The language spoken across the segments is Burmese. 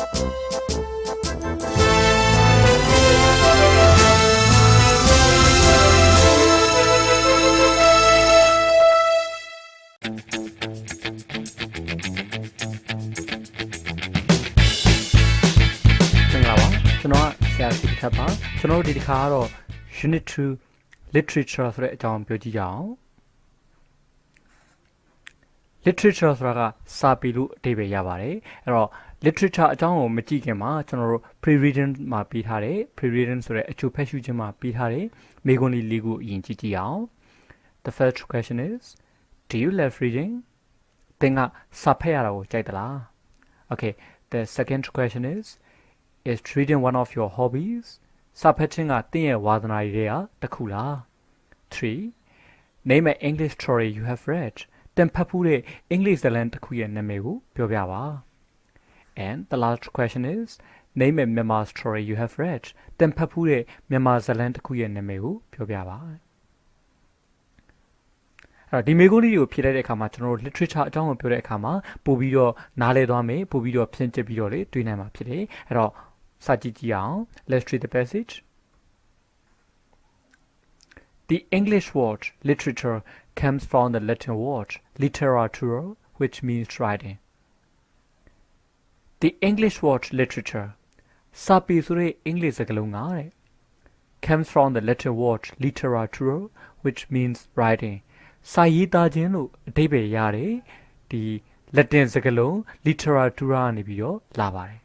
ကျွန်တော်ကဆရာစီတစ်ခါပါကျွန်တော်တို့ဒီတစ်ခါကတော့ Unit 2 Literature ဆိုတဲ့အကြောင်းပြောကြည့်ကြအောင် Literature ဆိုတာကစာပေလို့အဓိပ္ပာယ်ရပါတယ်အဲ့တော့ Literature အကြောင်းကိုမကြည့်ခင်မှာကျွန်တော်တို့ pre-reading မှာပြီးထားတယ် pre-reading ဆိုတဲ့အချို့ဖတ်ရှုခြင်းမှာပြီးထားတယ်မိခွန်းလေးကိုအရင်ကြည့်ကြည့်အောင် The first question is do you love reading သင်ကစာဖတ်ရတာကိုကြိုက်သလား Okay the second question is reading one of your hobbies စာဖတ်ခြင်းကသင်ရဲ့ဝါသနာတွေတစ်ခုလား 3 name an English story you have read သင်ဖတ်ဖူးတဲ့ English ဇာတ်လမ်းတစ်ခုရဲ့နာမည်ကိုပြောပြပါ and the last question is name a Myanmar story you have read သင်ဖတ်ဖူးတဲ့မြန်မာဇာတ်လမ်းတစ်ခုရဲ့နာမည်ကိုပြောပြပါဒီမေကုန်းလေးကိုဖြည့်လိုက်တဲ့အခါမှာကျွန်တော်တို့ literature အကြောင်းကိုပြောတဲ့အခါမှာပို့ပြီးတော့နားလည်သွားမယ်ပို့ပြီးတော့ဖြန့်ကျက်ပြီးတော့လေတွေ့နိုင်မှာဖြစ်တယ်အဲ့တော့စာကြည့်ကြည့်အောင် let's read the passage The English word literature comes from the Latin word literatura which means writing The English word literature စာပေဆိုတဲ့ English စကားလုံးကတဲ့ comes from the Latin word literatura which means writingစာရေးသားခြင်းလို့အဓိပ္ပာယ်ရတယ်ဒီ Latin စကားလုံး literatura ကနေပြီးတော့လာပါတယ်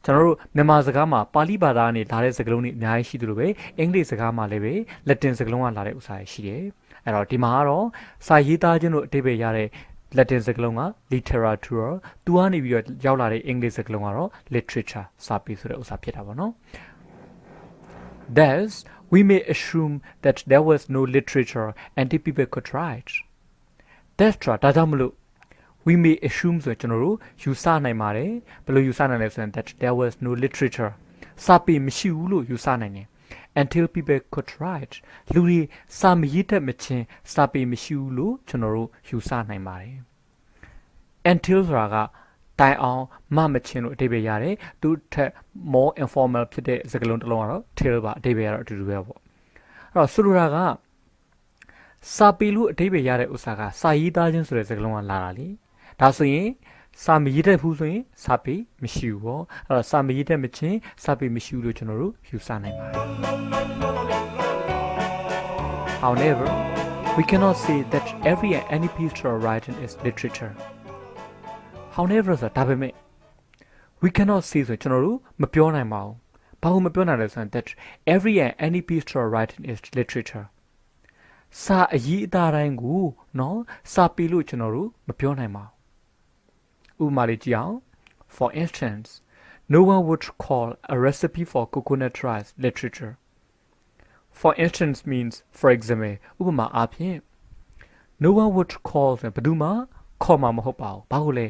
ကျွန်တော်တို့မြန်မာစကားမှာပါဠိဘာသာကနေလာတဲ့စကားလုံးတွေအများကြီးရှိသလိုပဲအင်္ဂလိပ်စကားမှာလည်းပဲ Latin စကားလုံးကလာတဲ့ဥစ္စာရှိတယ်အဲ့တော့ဒီမှာကတော့စာရေးသားခြင်းလို့အဓိပ္ပာယ်ရတဲ့ Latin စကားလုံးက literatura သူကနေပြီးတော့ရောက်လာတဲ့အင်္ဂလိပ်စကားလုံးကတော့ literature စာပေဆိုတဲ့ဥစ္စာဖြစ်တာပေါ့နော် Thus we may assume that there was no literature until people could write. That's true. ဒါကြောင့်မလို့ we may assume ဆိုကျွန်တော်တို့ယူဆနိုင်ပါတယ်ဘယ်လိုယူဆနိုင်လဲဆိုရင် that there was no literature စာပေမရှိဘူးလို့ယူဆနိုင်တယ် until people could write လူတွေစာမရေးတတ်မချင်းစာပေမရှိဘူးလို့ကျွန်တော်တို့ယူဆနိုင်ပါတယ် until ဆိုတာကတိုင်အောင်မချင်းလို့အဓိပ္ပာယ်ရတယ်သူထက် more informal ဖြစ်တဲ့စကားလုံးတစ်လုံးကတော့ till ပါအဓိပ္ပာယ်ကတော့အတူတူပဲပေါ့အဲ့တော့ဆိုလိုတာကစာပေလို့အဓိပ္ပာယ်ရတဲ့ဥစ္စာကစာရေးသားခြင်းဆိုတဲ့စကားလုံးကလာတာလေဒါဆိုရင်စာမရေးတတ်ဘူးဆိုရင်စာပေမရှိဘူးပေါ့အဲ့တော့စာမရေးတတ်မချင်းစာပေမရှိဘူးလို့ကျွန်တော်တို့ယူဆနိုင်ပါတယ် However we cannot say that every and any piece of writing is literature However ဆိုတာဒါပေမဲ့ we cannot say ဆိုကျွန်တော်တို့မပြောနိုင်ပါဘူးဘာလို့မပြောနိုင်လဲဆိုရင် that every and any piece of writing is literature စာအရေးအသားတိုင်းကိုနော်စာပေလို့ကျွန်တော်တို့မပြောနိုင်ပါဘူးဥပမာလေးကြည့်အောင် for instance no one would call a recipe for coconut rice literature for instance means for example ဥပမာအားဖြင့် no one would call ဘယ်သူမှခေါ်မှာမဟုတ်ပါဘူးဘာလို့လဲ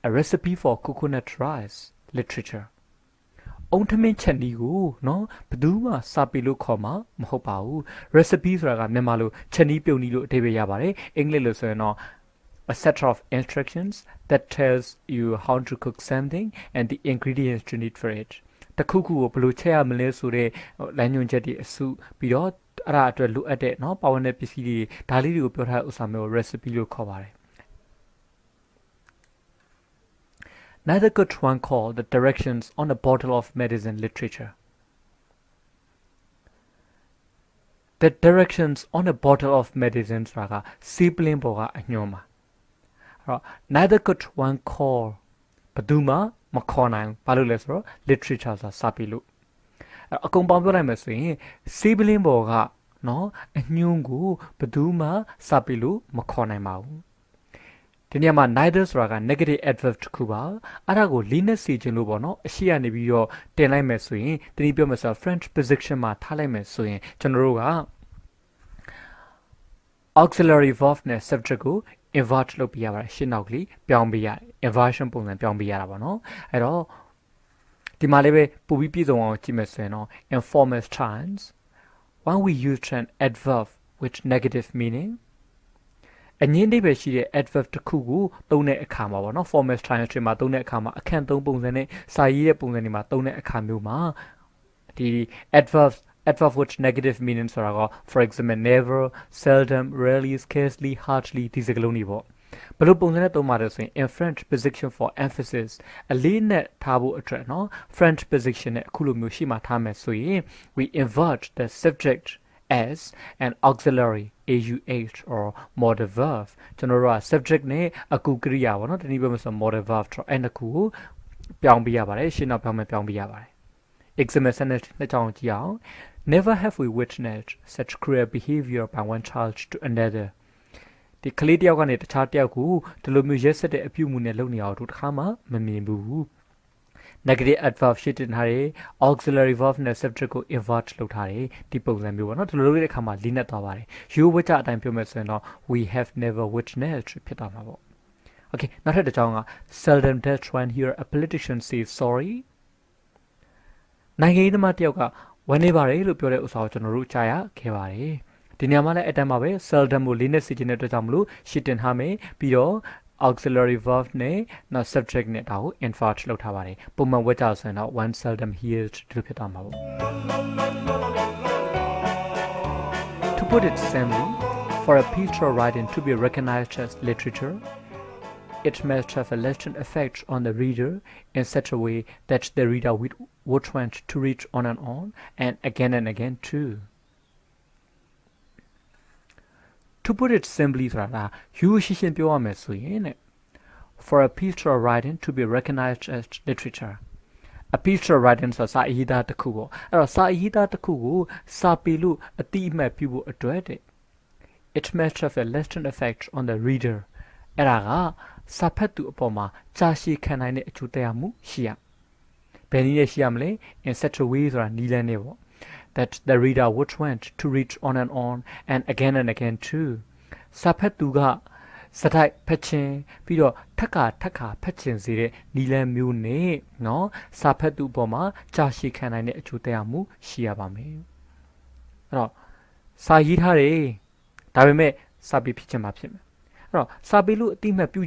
A recipe for coconut rice literature အုံထမင်းချက်နီးကိုနော်ဘယ်သူမှစာပေလို့ခေါ်မှာမဟုတ်ပါဘူး recipe ဆိုတာကမြန်မာလိုချက်နီးပြုတ်နီးလို့အဓိပ္ပာယ်ရပါတယ်အင်္ဂလိပ်လိုဆိုရင်တော့ a set of instructions that tells you how to cook something and the ingredients you need for it တခုခုကိုဘယ်လိုချက်ရမလဲဆိုတဲ့လမ်းညွှန်ချက်တွေအစုပြီးတော့အဲ့ဒါအတွက်လိုအပ်တဲ့နော်ပါဝင်တဲ့ပစ္စည်းတွေဒါလေးတွေကိုပြောထားတဲ့ဥစ္စာမျိုးကို recipe လို့ခေါ်ပါတယ်Neither could one call the directions on a bottle of medicine literature. The directions on a bottle of medicine ဆိုတာကဆေးပလင်းပေါ်ကအညွှန်းပါအဲ့တော့ neither could one call ဘယ်သူမှမခေါ်နိုင်ဘာလို့လဲဆိုတော့ literature ဆိုတာစာပေလို့အဲ့အကုန်ပေါင်းပြောလိုက်မယ်ဆိုရင်ဆေးပလင်းပေါ်ကနော်အညွှန်းကိုဘယ်သူမှစာပေလို့မခေါ်နိုင်ပါဘူးဒီနေရာမှာ neither ဆိုတာက negative adverb တစ်ခုပါအဲ့ဒါကိုလေးနဲ့စီခြင်းလို့ပေါ့နော်အရှိကနေပြီးတော့တင်လိုက်မယ်ဆိုရင်တနည်းပြောမယ်ဆိုတော့ French position မှာထားလိုက်မယ်ဆိုရင်ကျွန်တော်တို့က auxiliary verb နဲ့ subject ကို invert လုပ်ပြရပါတယ်ရှင်းနောက်ကလေးပြောင်းပေးရတယ် inversion ပုံစံပြောင်းပေးရတာပေါ့နော်အဲ့တော့ဒီမှာလည်းပဲပို့ပြီးပြည့်စုံအောင်ကြည့်မယ်ဆိုရင်တော့ informal times when we use an adverb with negative meaning အငင်းအိဗယ်ရှိတဲ့ adverb တစ်ခုကိုသုံးတဲ့အခါမှာပေါ့နော် formal triangle တွေမှာသုံးတဲ့အခါမှာအခန့်သုံးပုံစံနဲ့စာရေးတဲ့ပုံစံတွေမှာသုံးတဲ့အခါမျိုးမှာဒီ adverb with negative meaning ဆိုတာက for example never seldom rarely scarcely hardly ဒီစကားလုံးတွေပေါ့ဘယ်လိုပုံစံနဲ့သုံးပါတယ်ဆိုရင် in French position for emphasis အလေးနဲ့ထားဖို့အတွက်နော် French position နဲ့အခုလိုမျိုးရှိမှထားမယ်ဆိုရင် we invert the subject as an auxiliary AUH or modal verb ကျွန်တော်တို့က subject နဲ့အကူကရိယာပေါ့နော်တနည်းပြောမယ်ဆို modal verb တော့အဲ့နှစ်ခုကိုပြောင်းပြရပါတယ်ရှင်းတော့ပြောင်းပြရပါတယ် example sentence နှစ်ကြောင်းကြည့်အောင် never have we witnessed such cruel behavior by one child to another ဒီကလေးတယောက်ကနေတခြားတယောက်ကိုဒီလိုမျိုးရက်စက်တဲ့အပြုအမူနဲ့လုပ်နေအောင်တို့တစ်ခါမှမမြင်ဘူး negative adverb ရှိတင်ထားတယ် auxiliary verb နဲ့ subject ကို invert လုပ်ထားတယ်ဒီပုံစံမျိုးပေါ့နော်ဒီလိုလုပ်တဲ့အခါမှာလေးနဲ့သွားပါတယ်ရိုးဝကြအတိုင်းပြောမယ်ဆိုရင်တော့ we have never witnessed ဖြစ်သွားမှာပေါ့ okay နောက်ထပ်တစ်ကြောင်းက seldom does one hear a politician say sorry နိုင်ငံရေးသမားတယောက်ကဝန်နေပါတယ်လို့ပြောတဲ့ဥစ္စာကိုကျွန်တော်တို့ကြားရခဲ့ပါတယ်ဒီနေရာမှာလည်းအတန်းပါပဲ seldom ကိုလေးနဲ့စီခြင်းတဲ့အတွက်ကြောင့်မလို့ရှင်းတင်ထားမယ်ပြီးတော့ auxiliary verb နဲ့နောက် subject နဲ့ဒါကို invert လုပ်ထားပါတယ်ပုံမှန်ဝတ်ကြဆိုရင်တော့ one seldom hears ဒီလိုဖြစ်သွားမှာပေါ့ To put it simply for a piece of writing to be recognized as literature it must have a lasting effect on the reader in such a way that the reader would want to read on and again too To put it simply ဆိုတာရိုးရှင်းပြောရမယ်ဆိုရင် for a piece of writing to be recognized as literature a piece of writing ဆိုတာစာရေးသားတစ်ခုပေါ့အဲ့တော့စာရေးသားတစ်ခုကိုစာပေလို့အတိအမှတ်ပြုဖို့အတွက်တဲ့ it must have a lasting effect on the reader အဲ့ဒါကစာဖတ်သူအပေါ်မှာကြာရှည်ခံနိုင်တဲ့အကျိုးသက်ရောက်မှုရှိရဘယ်နည်းနဲ့ရှိရမလဲ in such a way ဆိုတာနည်းလမ်းနဲ့ပေါ့that the reader would want to read on and again too စာဖတ်သူကစတိုက်ဖတ်ခြင်းပြီးတော့ထပ်ခါဖတ်ခြင်းစေတဲ့နီလန်မျိုးနဲ့เนาะစာဖတ်သူပေါ်မှာကြာရှည်ခံနိုင်တဲ့အကျိုးသက်ရောက်မှုရှိရပါမယ်အဲ့တော့စာရေးထားတယ်ဒါပေမဲ့စာပေဖြစ်ခြင်းမှာဖြစ်မယ်အဲ့တော့စာပေလို့အတိအမှတ်ပြု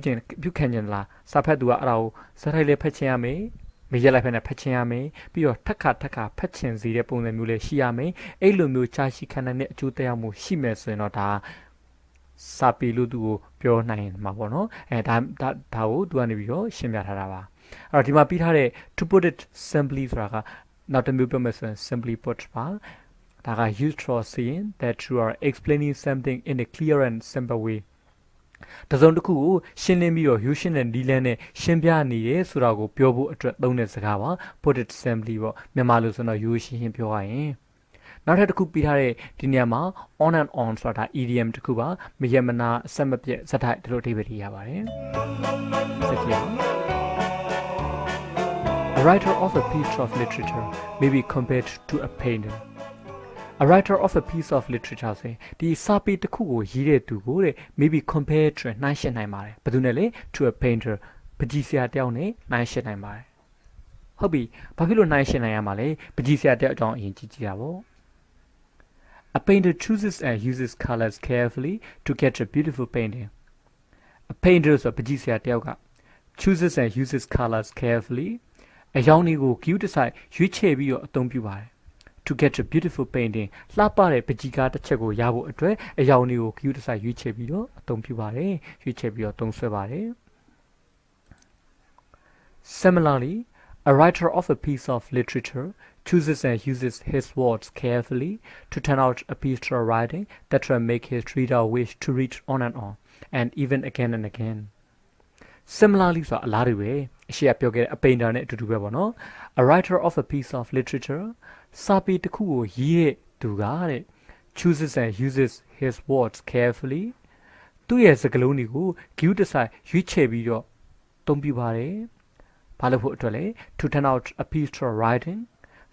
ခံခြင်းလားစာဖတ်သူကအဲ့ဒါကိုစတိုက်လေးဖတ်ခြင်းရမယ်မရက်လိုက်ဖက်နဲ့ဖတ်ချင်ရမယ်ပြီးတော့ထက်ခါဖတ်ချင်စေတဲ့ပုံစံမျိုးလေးရှိရမယ်အဲ့လိုမျိုးချာရှိခံနိုင်တဲ့အကျိုးသက်ရောက်မှုရှိမယ်ဆိုရင်တော့ဒါစာပေလို့သူကိုပြောနိုင်မှာပေါ့နော်ဒါကိုသူကနေပြီးတော့ရှင်းပြထားတာပါအဲ့တော့ဒီမှာပြီးထားတဲ့ to put it simply ဆိုတာကနောက်တစ်မျိုးပြောမယ်ဆိုရင် simply put ပါဒါက used for saying that you are explaining something in a clear and simple wayတစုံတစ်ခုကိုရှင်းလင်းပြီးတော့ရိုးရှင်းတဲ့နီလန်းနဲ့ရှင်းပြနေရဲဆိုတာကိုပြောဖို့အတွက်သုံးတဲ့စကားပါ put it simply ပေါ့မြန်မာလိုဆိုတော့ရိုးရှင်းပြောရရင်နောက်ထပ်တစ်ခုပြီးထားတဲ့ဒီနေရာမှာ on ဆိုတာ idiom တစ်ခုပါမယမနာအဆက်မပြတ်ဇာတ်ထိုက်ဒီလိုအဓိပ္ပာယ်ရပါတယ်စကြည့်အောင် A writer of a piece of literature may be compared to a painter A writer of a piece of literature ဆိုရင်ဒီစာပေတစ်ခုကိုရေးတဲ့သူကိုတဲ့ maybe compare to နှိုင်းယှဉ်နိုင်ပါတယ်ဘယ်သူနဲ့လဲ to a painter ပကြီးဆရာတယောက်နဲ့နှိုင်းယှဉ်နိုင်ပါတယ်ဟုတ်ပြီဘာဖြစ်လို့နှိုင်းယှဉ်နိုင်ရမှာလဲပကြီးဆရာတယောက်အကြောင်းအရင်ကြည့်တာပေါ့ A painter chooses and uses colors carefully to get a beautiful painting A painter ဆိုပကြီးဆရာတယောက်က chooses and uses colors carefully အရောင်တွေကို cue တစ်ဆိုင်ရွေးချယ်ပြီးတော့အသုံးပြုပါတယ်to get a beautiful painting လှပတဲ့ပကြီးကားတစ်ချက်ကိုရဖို့အတွက်အရောင်တွေကို cue တစ်ဆိုင်ရွေးချယ်ပြီးတော့အသုံးပြုပါတယ်ရွေးချယ်ပြီးတော့သုံးဆွဲပါတယ် Similarly a writer of a piece of literature chooses and uses his words carefully to turn out a piece of writing that will make his reader wish to read on and even again Similarly ဆိုအလားတူပဲအရှိအပြောခဲ့တဲ့အပိန်တာနဲ့အတူတူပဲပေါ့နော် A writer of a piece of literature စာပေတစ်ခုကိုရေးတဲ့သူကတဲ့ chooses and uses his words carefully သူ့ရဲ့စကားလုံးတွေကို cue တစ်ဆိုင်ရွေးချယ်ပြီးတော့သုံးပြပါတယ်ဘာလို့ဖို့အတွက်လဲ to turn out a piece of writing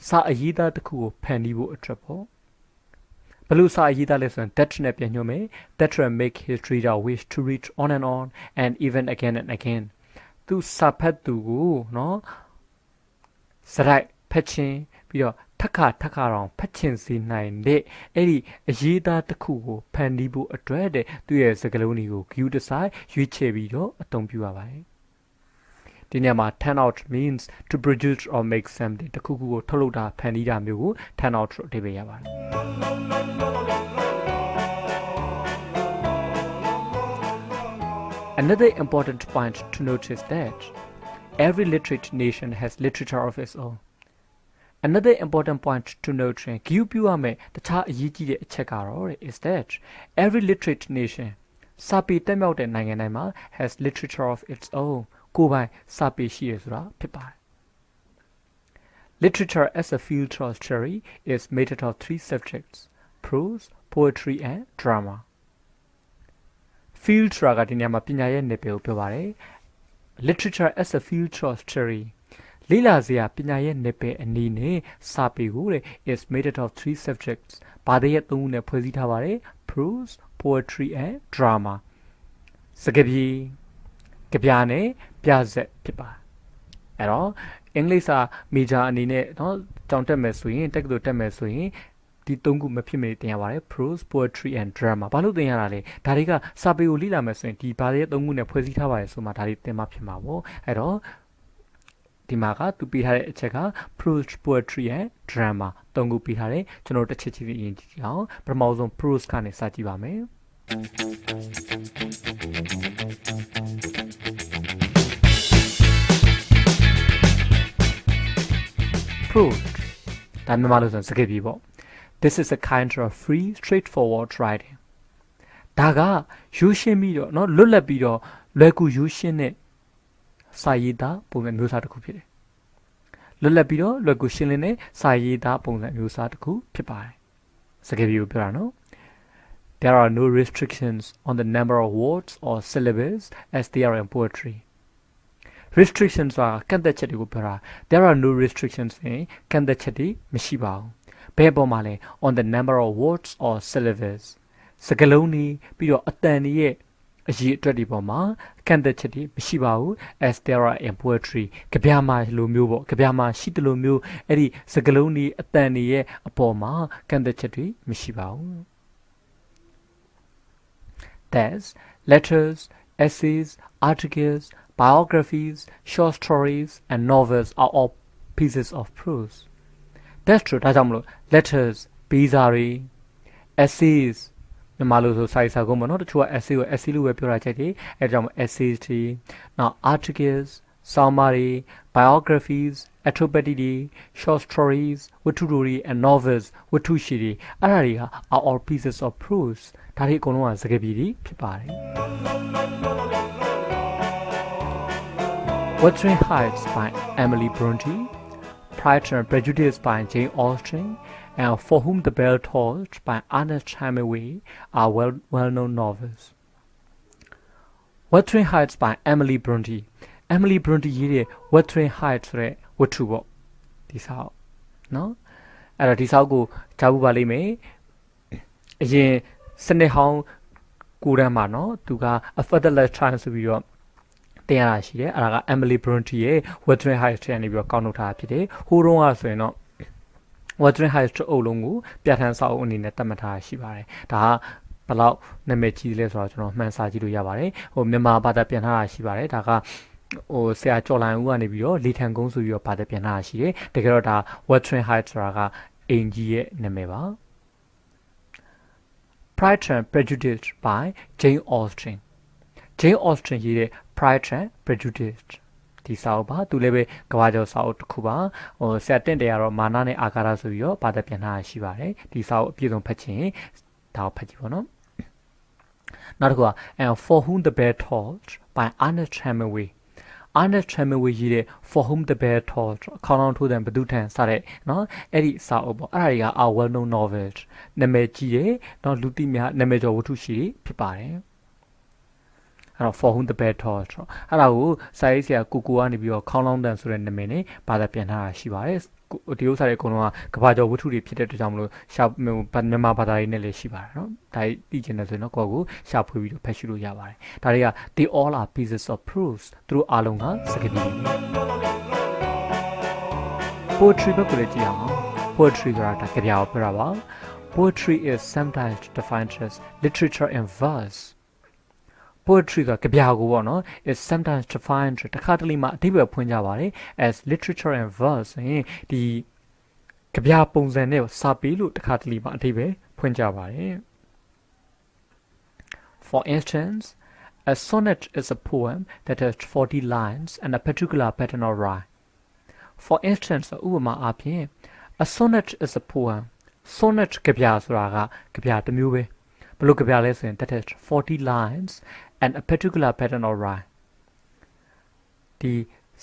စာအရေးသားတစ်ခုကိုဖန်တီးဖို့အတွက်ပေါ့ဘယ်လိုစာအရေးသားလဲဆိုရင် that နဲ့ပြန်ညွှန်းမယ် that will make his reader wish to read on and even again သူစာဖတ်သူကိုနော်စရိုက်ဖတ်ခြင်းပြီးတော့ထ Takaraong Pachinsi nine de Eddie Yeda the Kugo Pandibu a dread 2 years ago you decide you chevido a tompuabai. Dinema 10 out means to produce or make something the Kugo Toloda Panida Mugu 10 out debayaba. Another important point to notice that every literate nation has literature of its own. Another important point to note is that every literate nation Sapi Temaude Nanganama has literature of its own. Kubai Sapi Shiesra Pipai. Literature as a field of study is made up of 3 subjects: prose, poetry, and drama. Field Ragadinyama Pinaye Nepeo Pivare. Literature as a field of study. Lila Zia Pinaye Nepe and Nine Sapi Gure is made up of 3 subjects: Padayatune Positavare, prose, poetry, and drama. Sagabi Gabiane Piazet Pipa. At all, English are major and in it, no, Tontameswing, take the Tameswing, the Tongu Mapimate, prose, poetry, and drama. Balu de Yarale, Tariga, Sabi Ulila Meswing, the Padet Onguna Positava, so Matari Temapimavo, at all. Timaga to Pihare Cheka, prose, poetry, and drama. Tongu Pihare, Chonota Chichi in Tiao, Pramazon prose cane Sativame. Prose. This is a kind of free, straightforward writing. Daga, Yushin Mido, not Lullabido, Leku Yushin Sayida, Pung Musataku. Lullabido, Leku Shiline, Sayida, Pung Musataku, Pipai. Sagabi Pirano. There are no restrictions on the number of words or syllables as they are in poetry. Restrictions are Kandachati Upera. There are no restrictions in Kandachati Mishibao. Pebomale on the number of words or syllables. Sagaloni, Pido Atani, Aji Tradiboma, Kandachati Mishibao as there are in poetry. Kabiama Lumubo, Kabiama Shitlumu, Edi Sagaloni Atani Apoma, Kandachati Mishibao. Thus, letters, essays, articles, biographies, short stories, and novels are all pieces of prose. That's true. Letters, bizarre, essays, Maluso Saisa Gomo, not to essay or essay weburachati, essays, now articles, summary, biographies, atropatidi, short stories, wetuduri, and novels, wetushiri, araria are all pieces of prose. Tari Konoa Zagabidi, Pipari. Wuthering Heights by Emily Bronte, Pride and Prejudice by Jane Austen, and For Whom the Bell Tolls by Ernest Hemingway are well-known novels. Wuthering Heights by Emily Bronte. Emily Bronte yiri Wuthering Heights re Wutubo. This how, no? At this how go Tabu Balime. Ye Sunday how Kurama to a further chance of your. They are she, Emily Bronte, Wuthering Heights and your Kanota Pide, who don't also know Wuthering Heights to Olungu, Piatan Sao only Netamata Shibare, Taha Palau Nemechi Les Roger, Mansaji Yavare, or Mema Bada Piana Shibare, Taka, or Sea Cholan Wanibio, Litan goes to your Pada Piana Shire, the Gerota, Wuthering Heights Raga, Angie Nemeva. Pride and Prejudice by Jane Austen. Jane Austen yiri Pride and Prejudice. Di sauba tu lebe kawajo sao tkuba or certain they are mana ne akara so yo pada piana shibare. Di sao piedon pachin tao pachibono. Nargua and For Whom the Bell Tolls by Ernest Hemingway. Ernest Hemingway yiri For Whom the Bell Tolls count on to them Badutan Sare, no? Eddie Sao Aria are well-known novels. Nemeji, no Lutimia, Nemejo Wutushi, Pipare. For Whom the Bell Tolls. Hello, Saisia Kukua Nibio, count on them Surenamene, Pada Piana Shibares, Diosare Konoa, Kabajo Wuturi Peter Jamlu, Sharp Panama Pada Nele Shibar, Tai Digenazino Kogu, Sharp Video Peshiru Yavare. Taria, they all are pieces of prose through Alunga, Sakadi. Poetry Bakuletia. poetry ဆိုတာဒါကြပြကိုပြောတာပါ poetry is sometimes defined as literature in verse poetry ဆိုတာကြပြကိုပေါ့နော် is sometimes defined တခါတလေမှာအဓိပ္ပာယ်ဖွင့်ကြပါတယ် as literature in verse ဆိုရင်ဒီကြပြပုံစံနဲ့စာပေလို့တခါတလေမှာအဓိပ္ပာယ်ဖွင့်ကြပါတယ် For instance, a sonnet is a poem that has 40 lines and a particular pattern of rhyme. For instance, ဥပမာအားဖြင့် a sonnet is a poem. Sonnet ကြပြဆိုတာကကြပြတစ်မျိုးပဲဘယ်လိုကြပြလဲဆိုရင် that has 40 lines and a particular pattern of rhyme. ဒီ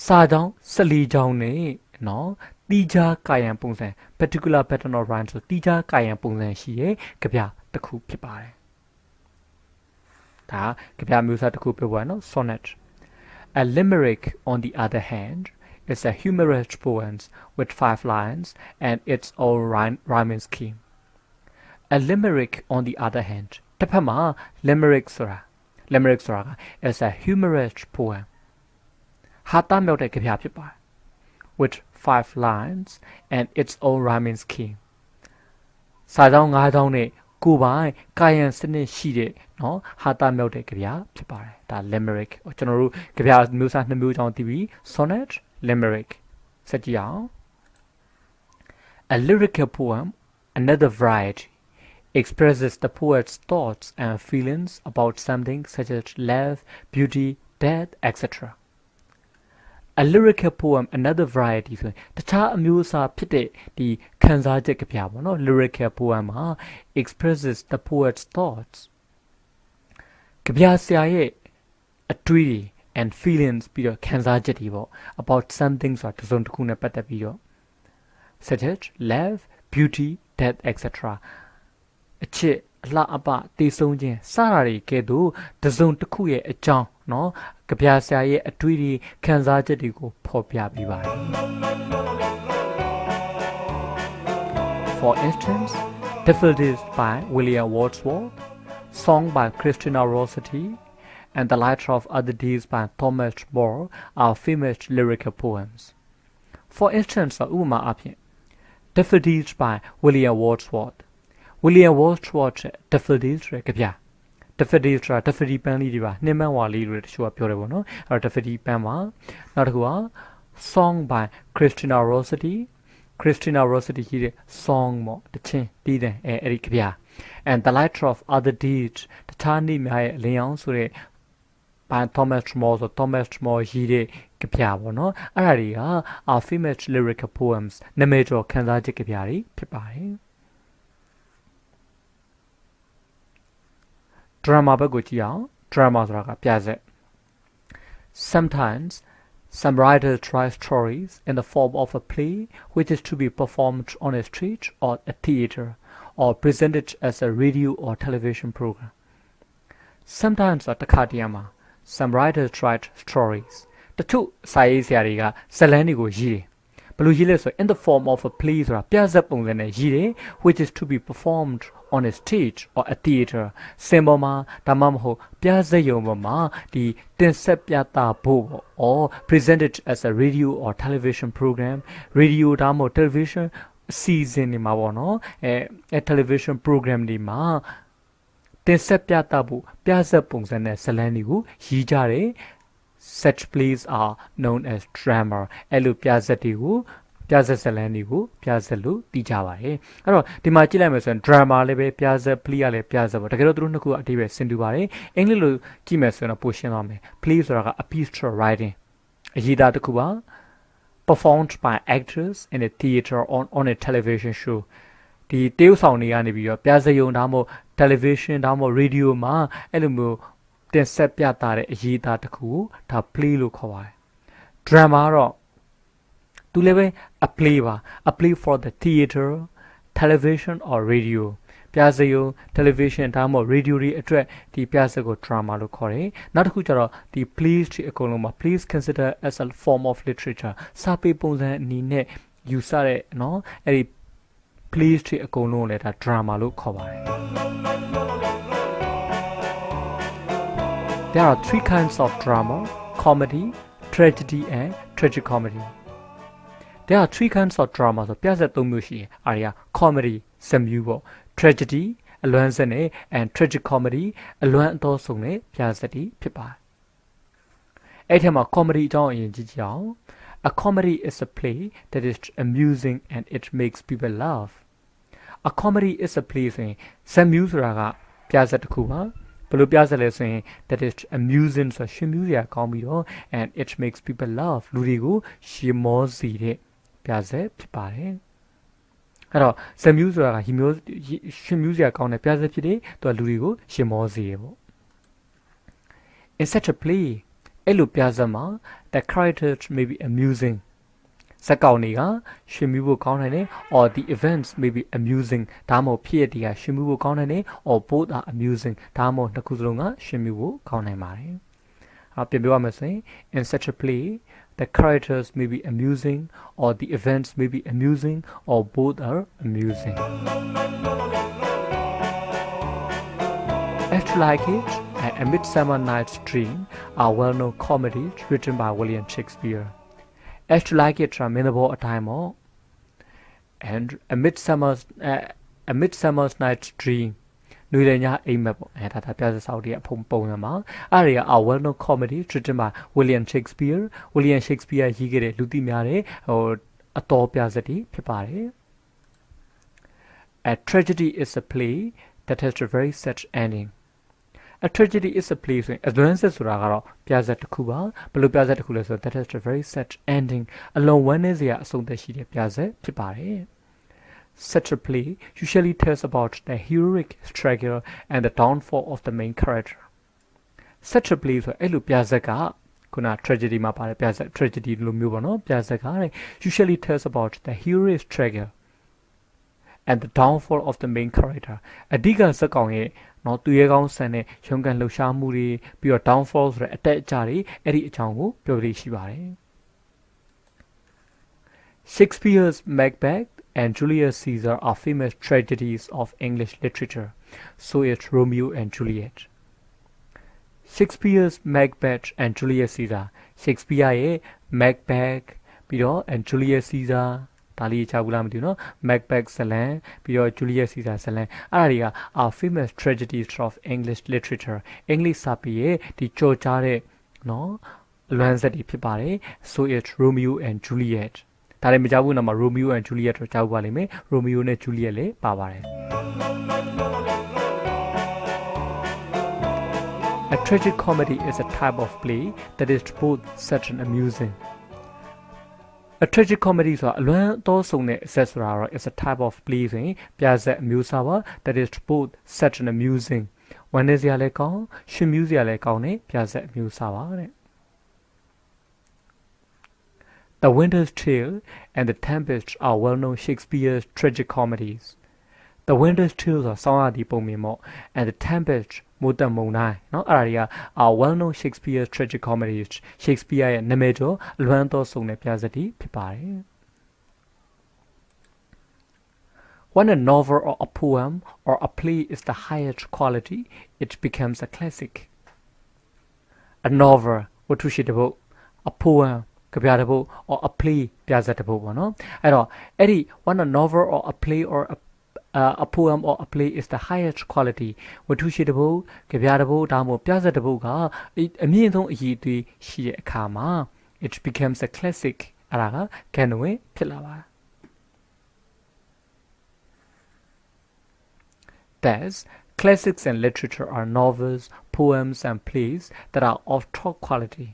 စာကြောင်း14ကြောင်းနဲ့နော်တိကျကာယံပုံစံ particular pattern of rhyme ဆိုတိကျကာယံပုံစံရှိရဲ့ကြပြတစ်ခုဖြစ်ပါတယ်ဒါကြပြမျိုးစားတစ်ခုပြောပါနော် sonnet. A limerick on the other hand is a humorous poem with 5 lines and its own rhyming scheme. A limerick on the other hand တစ်ဖက်မှာ limerick ဆိုတာ is a humorous poem ဟာတာမြောက်တဲ့ကြပြဖြစ်ပါတယ် with 5 lines and its own rhyming scheme စာကြောင်း5ကြောင်းနဲ့ကိုယ်ပိုင်ကာယံစနစ်ရှိတဲ့နော်ဟာတာမြောက်တဲ့ကြပြဖြစ်ပါတယ်ဒါ limerick ကျွန်တော်တို့ကြပြမျိုးစား2မျိုးကြောင်းသိပြီ sonnet limerick ဆက်ကြည့်အောင် A lyrical poem another variety expresses the poet's thoughts and feelings about something such as love beauty death etc A lyrical poem another variety ဆိုတခြားအမျိုးအစားဖြစ်တဲ့ဒီခံစားချက်ကြပြပေါ့နော် lyrical poem မှာ expresses the poet's thoughts ကြပြဆရာရဲ့အတွေး and feelings ပြီးတော့ခံစားချက်တွေပေါ့ about something ဆိုတာတစ်စုံတစ်ခုနဲ့ပတ်သက်ပြီးတော့ such as love beauty death etc အချစ်အလှအပတည်ဆုံးခြင်းစတာတွေကဲ့သို့တစ်စုံတစ်ခုရဲ့အကြောင်းနော်ကြပြဆရာရဲ့အတွေးတွေခံစားချက်တွေကိုဖော်ပြပေးပါတယ် For instance, Daffodils by William Wordsworth, Song by Christina Rossetti, and The Light of Other Days by Thomas More are famous lyrical poems. For instance, ဥပမာအဖြစ် Daffodils by William Wordsworth. William Wordsworth Daffodils ရဲ့ကြပြ Daffodils ဆိုတာ Daffodil ပန်းလေးတွေပါနှင်းမန်းဝါလေးတွေတချို့ကပြောတယ်ပေါ့နော်အဲ့တော့ Daffodil ပန်းပါနောက်တစ်ခုက Song by Christina Rossetti ရေးတဲ့ song ပေါ့တခြင်းတီးတယ်အဲ့ဒီကြပြ and The Light of Other Days တခြားနေ့များရဲ့အလင်းရောင်ဆိုတဲ့ by Thomas More ဆို Thomas More ရေးတဲ့ကြပြပေါ့နော်အဲ့ဒါတွေက are famous lyrical poems နာမည်ကျော်ခံစားချက်ကြပြတွေဖြစ်ပါတယ် drama ဘက်ကိုကြည့်အောင် drama ဆိုတာကပြဆက် Sometimes some writers write stories in the form of a play which is to be performed on a stage or a theater or presented as a radio or television program. Sometimes တခါတည်းမှာ some writers write stories တချို့စာရေးဆရာတွေကဇာတ်လမ်းတွေကိုရေးတယ်ဘယ်လိုရေးလဲဆို in the form of a play ဆိုတာပြဆက်ပုံစံနဲ့ရေးတယ် which is to be performed on a stage or a theater စင်ပေါ်မှာဒါမှမဟုတ်ပြဆက်ရုံပေါ်မှာဒီတင်ဆက်ပြသဖို့ or presented as a radio or television program radio ဒါမှမဟုတ် television အစီအစဉ်တွေမှာပေါ့နော်အဲ television program တွေမှာတင်ဆက်ပြသဖို့ပြဆက်ပုံစံနဲ့ဇာတ်လမ်းတွေကိုရေးကြတယ် such plays are known as drama အဲ့လိုပြဆက်တွေကိုပြဆက်ဇာတ်လမ်းတွေကိုပြဆက်လို့သိကြပါတယ်အဲ့တော့ဒီမှာကြည့်လိုက်မယ်ဆိုရင် drama လည်းပဲပြဆက် play ကလည်းပြဆက်ပေါ့တကယ်တော့သူတို့နှစ်ခုအတိအပဲဆင်တူပါတယ်အင်္ဂလိပ်လိုကြည့်မယ်ဆိုရင်တော့ပိုရှင်းသွားမယ် play ဆိုတာက a piece of writing အရေးသားတစ်ခုပါ performed by actors in a theater on a television show ဒီတေးဥဆောင်တွေကနေပြီးတော့ပြဆက်ရုံဒါမှမဟုတ် television ဒါမှမဟုတ် radio မှာအဲ့လိုမျိုးတင်ဆက်ပြသတဲ့အရေးသားတစ်ခုဒါ play လို့ခေါ်ပါတယ် drama တော့သူလည်းပဲ a play ပါ a play for the theater television or radio ပြဆက်ရုံ television ဒါမှမဟုတ် radio တွေအတွက်ဒီပြဆက်ကို drama လို့ခေါ်တယ်နောက်တစ်ခုကျတော့ဒီ plays တွေအကုန်လုံးမှာ plays consider as a form of literature စာပေပုံစံအနေနဲ့ယူဆတဲ့เนาะအဲ့ဒီ plays တွေအကုန်လုံးလည်းဒါ drama လို့ခေါ်ပါတယ် There are 3 kinds of drama: comedy, tragedy, and tragicomedy. There are three kinds of drama ဆိုပြဆက်သုံးမျိုးရှိတယ်။အားရ comedy စမျိုးပေါ့ tragedy အလွမ်းစက်နဲ့ and tragic comedy အလွမ်းအတော်ဆုံးနဲ့ပြဆက်တီဖြစ်ပါတယ်။အဲ့ထက်မှာ comedy အကြောင်းအရင်ကြည့်ကြအောင်။ A comedy is a play that is amusing and it makes people laugh. A comedy is a play ဆိုရင်ဇာတ်မျိုးဆိုတာကပြဆက်တစ်ခုပါဘယ်လိုပြဆက်လဲဆိုရင် that is amusing ဆိုရှင်မျိုးစရာကောင်းပြီးတော့ and it makes people laugh လူတွေကိုရှင်မောစေတဲ့ပြဆက်ဖြစ်ပါတယ်အဲ့တော့ဇာတ်မျိုးဆိုတာကရှင်မျိုးစရာကောင်းတဲ့ပြဆက်ဖြစ်တယ်သူကလူတွေကိုရှင်မောစေရပေါ့ In such a play အဲ့လိုပြဆက်မှာ the characters may be amusing ဇာတ်ကောင်တွေကရှင်မျိုးဖို့ကောင်းနိုင်တယ် or the events may be amusing ဒါမှမဟုတ်ဖြစ်ရတဲ့ရှင်မျိုးဖို့ကောင်းနိုင်တယ် or both are amusing ဒါမှမဟုတ်နှစ်ခုစလုံးကရှင်မျိုးဖို့ကောင်းနိုင်ပါတယ်ပြန်ပြောရမယ်ဆိုရင် in such a play the characters may be amusing or the events may be amusing or both are amusing As to Like It and A Midsummer Night's Dream are well-known comedies written by William Shakespeare As to Like It မင်းသဘောအတိုင်းပေါ့ and A Midsummer's Night's Dream နွေလည်းညအိမ်မက်ပေါ့ဒါပြဆက်စောက်တွေအဖုံပုံရမှာအဲ့ဒီက a well-known comedy written by William Shakespeare ရေးခဲ့တဲ့လူသိများတဲ့အတော်ပြဆက်တွေဖြစ်ပါတယ် A tragedy is a play that has a very sad ending A tragedy is a play ဆိုရင် advance ဆိုတာကတော့ပြဆက်တစ်ခုပါဘယ်လိုပြဆက်တစ်ခုလဲဆိုတော့ that has a very sad ending အလုံးဝမ်းနည်းစရာအဆုံးသက်ရှိတဲ့ပြဆက်ဖြစ်ပါတယ် Such a play usually tells about the heroic struggle and the downfall of the main character. Such a play ဆိုအဲ့လိုပြဆက်ကခုန tragedy မှာပါတယ်ပြဆက် tragedy လိုမျိုးပေါ့နော်ပြဆက်က usually tells about the heroic struggle and the downfall of the main character. အဓိကဇက်ကောင်ရဲ့နော်သူရဲကောင်းဆန်တဲ့ရုန်းကန်လှုပ်ရှားမှုတွေပြီးတော့ downfall ဆိုတဲ့အတက်အကျတွေအဲ့ဒီအကြောင်းကိုပြောပြရှိပါတယ် Shakespeare's Macbeth and Julius Caesar are famous tragedies of English literature. So is Romeo and Juliet. Shakespeare's Macbeth and Julius Caesar. Shakespeare ရဲ့ Macbeth ပြီးတော့ and Julius Caesar ဒါလေးချာဘူးလားမသိဘူးနော် Macbeth ဇလံပြီးတော့ Julius Caesar ဇလံအဲ့ဒါတွေက are famous tragedies of English literature. English စာပေရဲ့ဒီကြော်ကြားတဲ့နော်အလွမ်းဆက်တွေဖြစ်ပါတယ် So is Romeo and Juliet. ဒါလည်းမကြောက်ဘူးနော်မှာ Romeo and Juliet တော့ကြောက်ပါလိမ့်မယ် Romeo နဲ့ Juliet လည်းပါပါတယ် A tragic comedy is a type of play that is both sad and amusing. A tragic comedy ဆိုတာအလွမ်းတော်ဆုံးတဲ့ဇာတ်ဆိုတာတော့ is a type of play ဆိုရင်ပြဇာတ်အမျိုးအစားပါ that is both sad and amusing. ဝမ်းနည်းစရာလည်းကောင်းရှင်မြူးစရာလည်းကောင်းတဲ့ပြဇာတ်အမျိုးအစားပါတဲ့ The Winter's Tale and The Tempest are well-known Shakespeare's tragic comedies. The Winter's Tale ဆိုတာဆောင်းရာသီပုံမြင်ပေါ့ and The Tempest မိုးတက်မုန်တိုင်းเนาะအဲ့ဒါတွေက are well-known Shakespeare's tragic comedies. Shakespeare ရဲ့နာမည်ကျော်အလွမ်းတော်ဆုံးတဲ့ပြဇာတ်တွေဖြစ်ပါတယ် When a novel or a poem or a play is the highest quality, it becomes a classic. A novel ဝတ္ထုရှိတဲ့ဘုတ် a poemကပြတဲ့ဘုတ် or a play ပြဇာတ်တဲ့ဘုတ်ပေါ့နော်အဲ့တော့အဲ့ဒီ when a novel or a play or a poem or a play is the highest quality ဝတ္ထုရှိတဲ့ဘုတ်ကပြတဲ့ဘုတ်ဒါမှမဟုတ်ပြဇာတ်တဲ့ဘုတ်ကအမြင့်ဆုံးအရေးအသွေးရှိတဲ့အခါမှာ it becomes a classic အဲ့ဒါကကန်ဝင်ဖြစ်လာပါ Thus, classics in literature are novels, poems, and plays that are of top quality.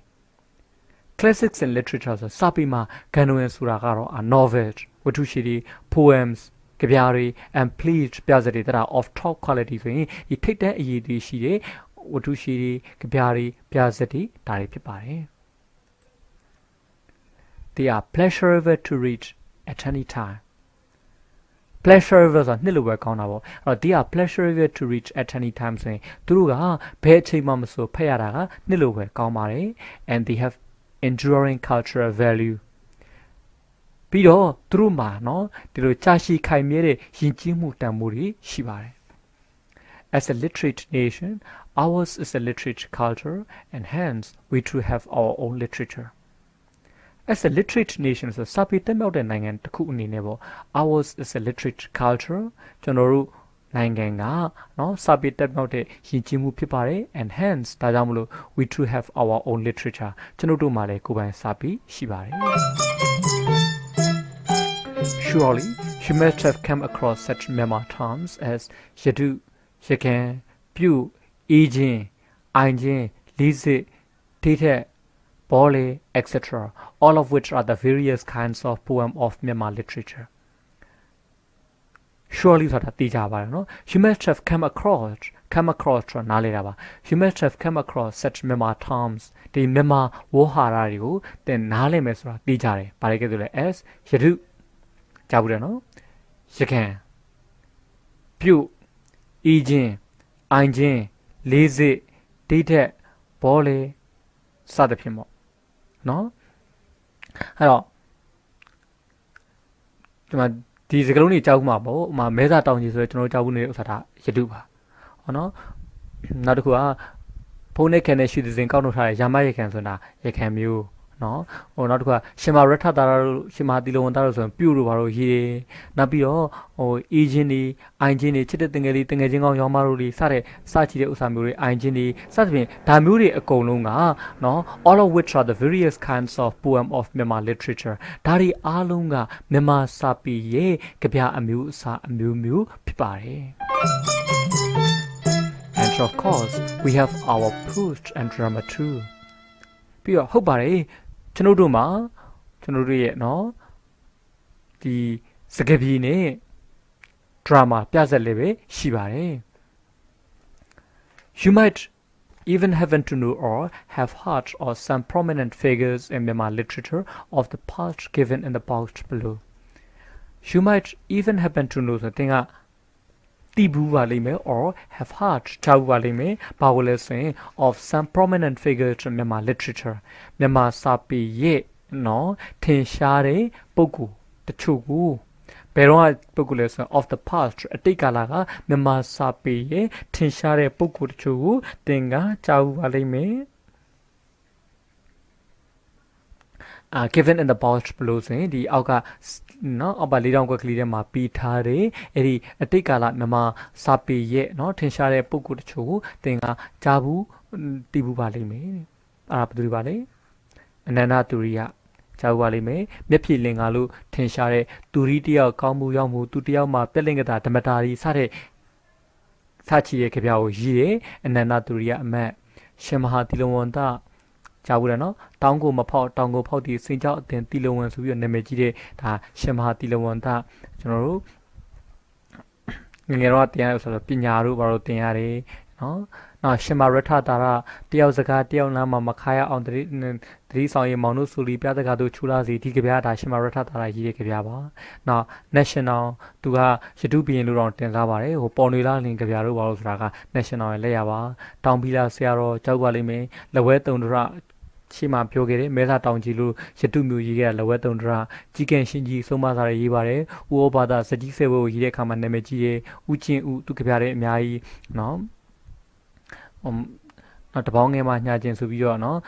Classics in literature ဆိုစာပေမှာဂန်ဝင်ဆိုတာကတော့ are novels ဝတ္ထုရှိတွေ poems ကဗျာတွေ and plays ပြဇာတ်တွေ that are of top quality ဆိုရင်ဒီထိပ်တန်းအရေးတွေရှိတဲ့ဝတ္ထုရှိတွေကဗျာတွေပြဇာတ်တွေဒါတွေဖြစ်ပါတယ် They are pleasurable to read at any time. Pleasurable ဆိုတာနှစ်လိုပဲကောင်းတာပေါ့အဲ့တော့ they are pleasurable to read at any time ဆိုရင်သူတို့ကဘယ်အချိန်မှမဆိုဖတ်ရတာကနှစ်လိုပဲကောင်းပါတယ် and they have enduring cultural value ပြီးတော့သူတို့မှာเนาะဒီလိုကြာရှည်ခိုင်မြဲတဲ့ယဉ်ကျေးမှုတန်ဖိုးတွေရှိပါတယ် As a literate nation, ours is a literate culture and hence we too have our own literature. as a literate nation ဆိုစာပေတက်မြောက်တဲ့နိုင်ငံတစ်ခုအနေနဲ့ပေါ့ ours is a literate culture ကျွန်တော်တို့နိုင်ငံကเนาะစာပေတက်မြောက်တဲ့ယဉ်ကျေးမှုဖြစ်ပါတယ် and hence ဒါကြောင့်မလို့ we too have our own literature ကျွန်တော်တို့မှာလည်းကိုယ်ပိုင်စာပေရှိပါတယ် surely she must have come across such Myanmar terms as yadu yakan pyu ejin ainjin lizit Htet Bole, etc., all of which are the various kinds of poem of Myanmar literature. Surely that no? She must have come across she must have come across such Myanmar terms. The Myanmar woharariu, then Nale mesra tijare, parikadule as Yadu Jabudano, Yakan, Pyu, Ejin, Ainjin, Lazy, Htet Bole, စသဖြင့်ပေါ့နော်အဲ့တော့ဒီမှာဒီစကားလုံးတွေကြောက်မှာပေါ့ဥမာမဲစာတောင်ကြီးဆိုတော့ကျွန်တော်ကြောက်ဘူးနေတဲ့ဥစ္စာဒါရတုပါဟောနော်နောက်တစ်ခုကဖုန်းနဲ့ခံတဲ့ရှုသစဉ်ကောက်နှုတ်ထားတဲ့ရာမရခံဆိုတာရခံမျိုးနော်ဟိုနောက်တစ်ခုကရှင်မာရထတာတို့ရှင်မာတီလဝန်တာတို့ဆိုရင်ပြုတ်တို့ဘာလို့ရေးနောက်ပြီးတော့ဟိုအေဂျင်တွေအိုင်ဂျင်တွေချစ်တဲ့တင်ငယ်လေးတင်ငယ်ချင်းကောင်းရောင်းမတို့လေးစတဲ့စချီတဲ့ဥစ္စာမျိုးတွေအိုင်ဂျင်တွေစသဖြင့်ဒါမျိုးတွေအကုန်လုံးကနော် all of which are the various kinds of poem of Myanmar literature ဒါတွေအားလုံးကမြန်မာစာပေရဲ့ကြပြအမျိုးအစားအမျိုးမျိုးဖြစ်ပါတယ် and of course we have our prose and drama too ပြီးတော့ဟုတ်ပါတယ်ကျွန်တော်တို့မှာကျွန်တော်တို့ရဲ့เนาะဒီစကားပြေနဲ့ drama ပြဆက်လေးပဲရှိပါတယ် You might even happen to know or have heard of some prominent figures in Myanmar literature of the past given in the box below. You might even happen to know ဆိုတဲ့ကတီးဘူးပါလိမ့်မယ် or have heard ကြားဘူးပါလိမ့်မယ်ဘာလို့လဲဆိုရင် of some prominent figures in Myanmar literature မြန်မာစာပေရဲ့နော်ထင်ရှားတဲ့ပုဂ္ဂိုလ်တချို့ကိုဘယ်တော့ပုဂ္ဂိုလ်လဲဆိုရင် of the past အတိတ်ကာလကမြန်မာစာပေရဲ့ထင်ရှားတဲ့ပုဂ္ဂိုလ်တချို့ကိုသင်ကကြားဘူးပါလိမ့်မယ်given in the box below ဆိုရင်ဒီအောက်ကနော်အောက်ပါလေးတောင်ကွက်ကလေးထဲမှာပြီးထားတယ်အဲ့ဒီအတိတ်ကာလမြန်မာစာပေရဲ့နော်ထင်ရှားတဲ့ပုဂ္ဂိုလ်တချို့ကိုသင်ကကြားဘူးသိဘူးပါလိမ့်မယ်အဲ့ဒါဘယ်သူတွေပါလဲအနန္တတူရိယကြားဘူးပါလိမ့်မယ်မျက်ဖြေလင်္ကာလို့ထင်ရှားတဲ့တူရိတယောက်ကောင်းမှုရောက်မှုသူတယောက်မှာပြက်လင်္ကတာဓမ္မတာရီစတဲ့စချီရဲ့ကြပြကိုရည်တယ်အနန္တတူရိယအမတ်ရှင်မဟာတိလဝန္တကြားဘူးတယ်နော်တောင်းကိုမဖောက်တောင်းကိုဖောက်ပြီးစင်ကြောက်အတင်တီလဝန်ဆိုပြီးတော့နာမည်ကြီးတဲ့ဒါရှင်မဟာတီလဝန်တကျွန်တော်တို့ငငယ်တော့တင်ရတယ်ဆိုတော့ပညာတို့ဘာလို့တင်ရတယ်နော်နောက်ရှင်မရထတာရတယောက်စကားတယောက်နားမှာမခါရအောင်တတိဆောင်ရေမောင်တို့ဆိုလီပြတကားတို့ချူလာစီဒီကြပြဒါရှင်မရထတာရရေးတဲ့ကြပြပါနောက် national သူကရတုဘီရင်လို့တော့တင်စားပါတယ်ဟိုပေါ်နေလားလင်ကြပြတို့ဘာလို့ဆိုတာက national ရဲ့လက်ရပါတောင်ပီလာဆရာတော်ကြောက်ပါလိမ့်မယ်လက်ဝဲတုံဒရရှေ့မှာပြောခဲ့တယ်မဲစာတောင်ကြီးလို့ရတုမျိုးရေးခဲ့လက်ဝဲတုံဒရာကြီးကန်ရှင်ကြီးဆုံးမစားရရေးပါတယ်ဥဩဘာသာစကြီးဆဲဘိုရေးတဲ့အခါမှာနာမည်ကြီးရဲ့ဥချင်းဥသူကြပြတဲ့အများကြီးနော်တပေါင်းငယ်မှာညာကျင်ဆိုပြီးတော့နော်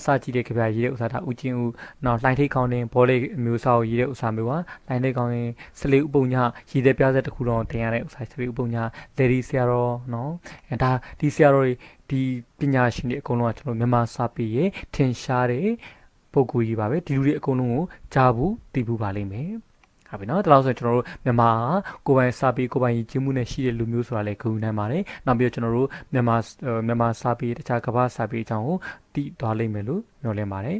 စကြည့်တဲ့ကြပြရေးတဲ့ဥစ္စာဒါဥချင်းဥနော်လှိုင်းထိတ်ခေါင်းတင်ဘောလေးမျိုးစားကိုရေးတဲ့ဥစ္စာမျိုးပါလှိုင်းထိတ်ခေါင်းတင်စလေးဥပုံညာရေးတဲ့ပြဆက်တစ်ခုတော့တင်ရတဲ့ဥစ္စာစလေးဥပုံညာလေဒီဆရာတော်နော်အဲဒါဒီဆရာတော်ဒီပညာရှင်တွေအကုန်လုံးကကျွန်တော်မြန်မာစာပေရဲ့ထင်ရှားတဲ့ပုံကူကြီးပါပဲဒီလူတွေအကုန်လုံးကိုကြားဘူးသိဘူးပါလိမ့်မယ်ဟုတ်ပြီနော်ဒါလို့ဆိုရင်ကျွန်တော်တို့မြန်မာကိုယ်ပိုင်စာပေကိုယ်ပိုင်ရည်ကြီးမှုနဲ့ရှိတဲ့လူမျိုးဆိုတာလည်းဂုဏ်ယူနိုင်ပါတယ်နောက်ပြီးတော့ကျွန်တော်တို့မြန်မာစာပေတခြားကမ္ဘာစာပေအကြောင်းကိုသိသွားလိမ့်မယ်လို့မျှော်လင့်ပါတယ်